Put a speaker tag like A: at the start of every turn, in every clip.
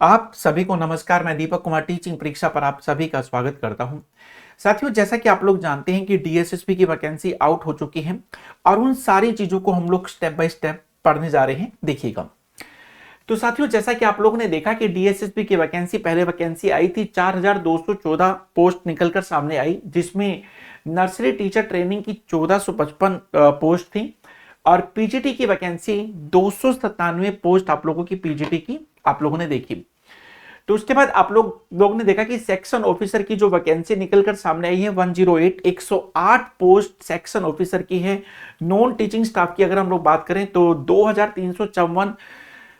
A: आप सभी को नमस्कार। मैं दीपक कुमार टीचिंग परीक्षा पर आप सभी का स्वागत करता हूं। साथियों, जैसा कि आप लोग जानते हैं कि डीएसएसपी की वैकेंसी आउट हो चुकी है और उन सारी चीजों को हम लोग स्टेप बाय स्टेप पढ़ने जा रहे हैं। देखिएगा, तो साथियों, जैसा कि आप लोगों ने देखा कि डीएसएसपी की वैकेंसी, पहले वैकेंसी आई थी 4214 पोस्ट निकलकर सामने आई, जिसमें नर्सरी टीचर ट्रेनिंग की 1455 पोस्ट थी और पीजीटी की वैकेंसी 297 पोस्ट आप लोगों की पीजीटी की आप लोगों ने देखी। तो उसके बाद आप लोगों ने देखा कि सेक्शन ऑफिसर की जो वैकेंसी निकलकर सामने आई है 108 108 पोस्ट सेक्शन ऑफिसर की है। नॉन टीचिंग स्टाफ की अगर हम लोग बात करें तो 2354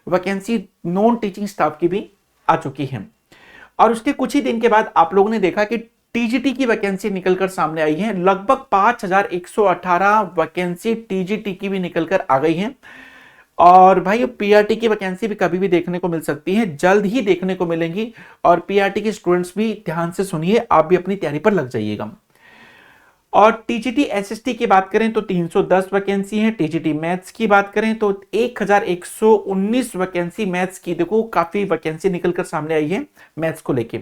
A: वैकेंसी नॉन टीचिंग स्टाफ की भी आ चुकी है। और उसके कुछ ही दिन के बाद आप लोगों ने देखा कि टीजीटी की वैकेंसी निकलकर सामने आई है। लगभग 5118 वैकेंसी टीजीटी की भी निकलकर आ गई है। और भाई, पीआरटी की वैकेंसी भी कभी भी देखने को मिल सकती है, जल्द ही देखने को मिलेंगी। और पीआरटी के स्टूडेंट्स भी ध्यान से सुनिए, आप भी अपनी तैयारी पर लग जाइएगा। और टीजीटी एसएसटी की बात करें तो 310 वैकेंसी है। टीजीटी मैथ्स की बात करें तो 1119 वैकेंसी मैथ्स की। देखो, काफी वैकेंसी निकलकर सामने आई है मैथ्स को लेके।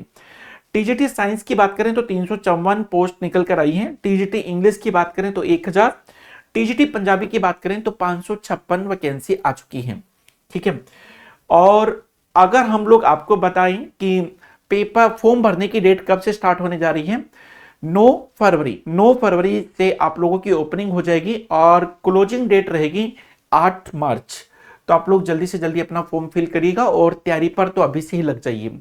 A: टीजीटी साइंस की बात करें तो 354 पोस्ट निकलकर आई है। टीजीटी इंग्लिश की बात करें तो 1000। टीजीटी पंजाबी की बात करें तो 556 वैकेंसी आ चुकी है। ठीक है। और अगर हम लोग आपको बताएं कि पेपर फॉर्म भरने की डेट कब से स्टार्ट होने जा रही है, 9 फरवरी से आप लोगों की ओपनिंग हो जाएगी और क्लोजिंग डेट रहेगी 8 मार्च। तो आप लोग जल्दी से जल्दी अपना फॉर्म फिल करिएगा और तैयारी पर तो अभी से ही लग जाइए।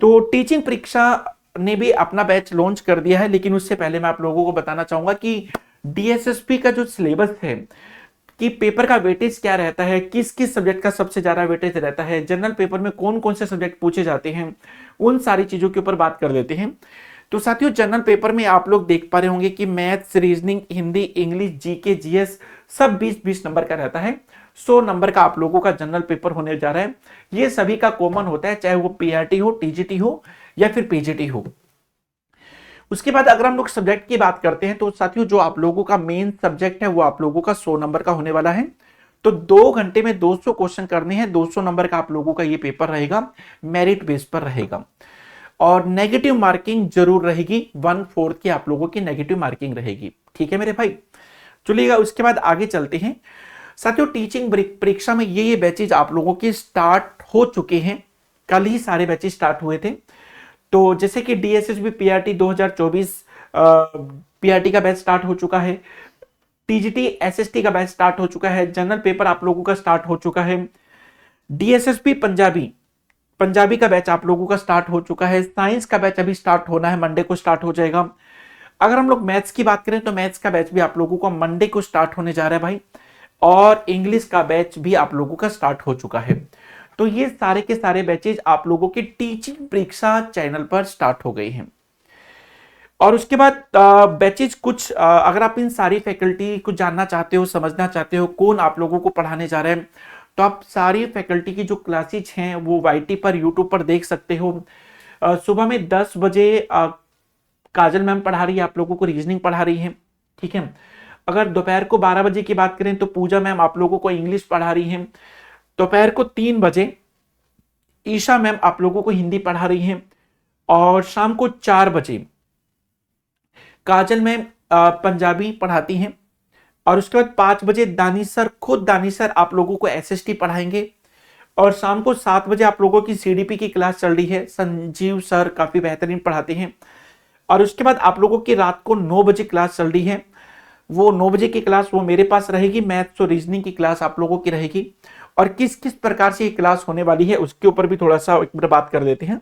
A: तो टीचिंग परीक्षा ने भी अपना बैच लॉन्च कर दिया है, लेकिन उससे पहले मैं आप लोगों को बताना चाहूंगा कि डीएसएसपी का जो सिलेबस है कि पेपर का वेटेज क्या रहता है, किस किस सब्जेक्ट का सबसे ज्यादा वेटेज रहता है, जनरल पेपर में कौन कौन से सब्जेक्ट पूछे जाते हैं, उन सारी चीजों के ऊपर बात कर लेते हैं। तो साथियों, जनरल पेपर में आप लोग देख पा रहे होंगे कि maths, reasoning, Hindi, English, GK, GS सब 20-20 नंबर का रहता है। 100 नंबर का आप लोगों का जनरल पेपर होने जा रहा है। ये सभी का कॉमन होता है, चाहे वो पीआरटी हो, टीजीटी हो या फिर पीजीटी हो। उसके बाद अगर हम लोग सब्जेक्ट की बात करते हैं तो साथियों, जो आप लोगों का मेन सब्जेक्ट है वो आप लोगों का 100 नंबर का होने वाला है। तो 2 घंटे में 200 क्वेश्चन करने हैं। 200 नंबर का आप लोगों का ये पेपर रहेगा, मेरिट बेस पर रहेगा। और नेगेटिव मार्किंग जरूर रहेगी, 1/4 की आप लोगों की नेगेटिव मार्किंग रहेगी। ठीक है मेरे भाई, चलिएगा उसके बाद आगे चलते हैं। साथियों, टीचिंग परीक्षा में ये बैचेज आप लोगों के स्टार्ट हो चुके हैं। कल ही सारे बैचेज स्टार्ट हुए थे। तो जैसे कि डीएसएसबी पीआरटी 2024 पीआरटी का बैच स्टार्ट हो चुका है। टीजीटी एसएसटी का बैच स्टार्ट हो चुका है। जनरल पेपर आप लोगों का स्टार्ट हो चुका है। डीएसएसपी पंजाबी का बैच आप लोगों का स्टार्ट हो चुका है। साइंस का बैच अभी स्टार्ट होना है, मंडे को स्टार्ट हो जाएगा। अगर हम लोग मैथ्स की बात करें तो मैथ्स का बैच भी आप लोगों को मंडे को स्टार्ट होने जा रहा है भाई। और इंग्लिश का बैच भी आप लोगों का स्टार्ट हो चुका है। तो ये सारे के सारे बैचेज आप लोगों के टीचिंग परीक्षा चैनल पर स्टार्ट हो गए हैं। और उसके बाद बैचेज कुछ अगर आप इन सारी फैकल्टी को जानना चाहते हो, समझना चाहते हो कौन आप लोगों को पढ़ाने जा रहे हैं, तो आप सारी फैकल्टी की जो क्लासेज हैं वो वाईटी पर, यूट्यूब पर देख सकते हो। सुबह में 10 बजे काजल मैम पढ़ा रही है, आप लोगों को रीजनिंग पढ़ा रही है। ठीक है। अगर दोपहर को 12 बजे की बात करें तो पूजा मैम आप लोगों को इंग्लिश पढ़ा रही है। दोपहर को 3 बजे ईशा मैम आप लोगों को हिंदी पढ़ा रही हैं। और शाम को 4 बजे काजल मैम पंजाबी पढ़ाती हैं। और उसके बाद 5 बजे दानिश सर आप लोगों को एसएसटी पढ़ाएंगे। और शाम को 7 बजे आप लोगों की सीडीपी की क्लास चल रही है, संजीव सर काफी बेहतरीन पढ़ाते हैं। और उसके बाद आप लोगों की रात को 9 बजे क्लास चल रही है। वो 9 बजे की क्लास वो मेरे पास रहेगी, मैथ्स और रीजनिंग की क्लास आप लोगों की रहेगी। और किस किस प्रकार से ये क्लास होने वाली है उसके ऊपर भी थोड़ा सा एक बार बात कर देते हैं।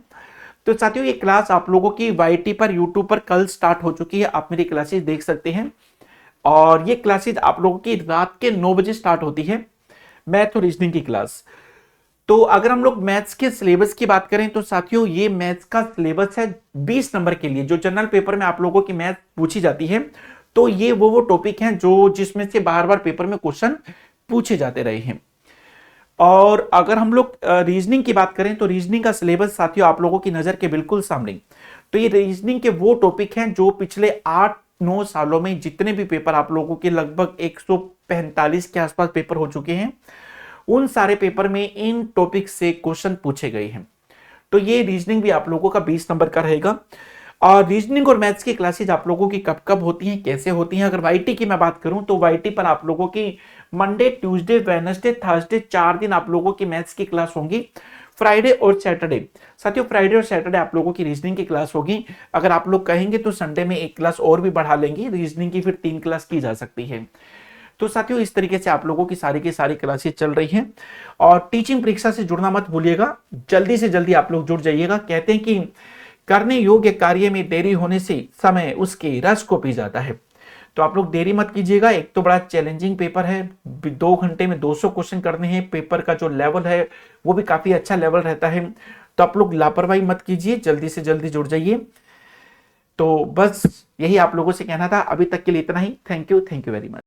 A: तो साथियों, ये क्लास आप लोगों की वाईटी पर, यूट्यूब पर कल स्टार्ट हो चुकी है। आप मेरी क्लासेस देख सकते हैं। और ये क्लासेस आप लोगों की रात के 9 बजे स्टार्ट होती है, मैथ और रीजनिंग की क्लास। तो अगर हम लोग मैथ्स के सिलेबस की बात करें तो साथियों, ये मैथ्स का सिलेबस है 20 नंबर के लिए। जो जनरल पेपर में आप लोगों की मैथ पूछी जाती है, तो ये वो टॉपिक हैं जो जिसमें से बार बार पेपर में क्वेश्चन पूछे जाते रहे हैं। और अगर हम लोग रीजनिंग की बात करें तो रीजनिंग का सिलेबस साथियों आप लोगों की नजर के बिल्कुल सामने। तो ये रीजनिंग के वो टॉपिक हैं जो पिछले 8-9 सालों में जितने भी पेपर आप लोगों के लगभग 145 के आसपास पेपर हो चुके हैं, उन सारे पेपर में इन टॉपिक से क्वेश्चन पूछे गए हैं। तो ये रीजनिंग भी आप लोगों का 20 नंबर का रहेगा। और रीजनिंग और मैथ्स की क्लासेज आप लोगों की कब कब होती हैं, कैसे होती हैं? अगर वाईटी की मैं बात करूं तो वाईटी पर आप लोगों की मंडे, ट्यूसडे, वेडनेसडे, थर्सडे 4 दिन आप लोगों की मैथ्स की क्लास होंगी। फ्राइडे और सैटरडे, साथियों फ्राइडे और सैटरडे आप लोगों की रीजनिंग की क्लास होगी। अगर आप लोग कहेंगे तो संडे में एक क्लास और भी बढ़ा लेंगे, रीजनिंग की फिर 3 क्लास की जा सकती है। तो साथियों इस तरीके से आप लोगों की सारी क्लासेस चल रही हैं। और टीचिंग परीक्षा से जुड़ना मत भूलिएगा, जल्दी से जल्दी आप लोग जुड़ जाइएगा। कहते हैं कि करने योग्य कार्य में देरी होने से समय उसके रस को पी जाता है। तो आप लोग देरी मत कीजिएगा। एक तो बड़ा चैलेंजिंग पेपर है, 2 घंटे में 200 क्वेश्चन करने हैं। पेपर का जो लेवल है वो भी काफी अच्छा लेवल रहता है। तो आप लोग लापरवाही मत कीजिए, जल्दी से जल्दी जुड़ जाइए। तो बस यही आप लोगों से कहना था। अभी तक के लिए इतना ही। Thank you very much.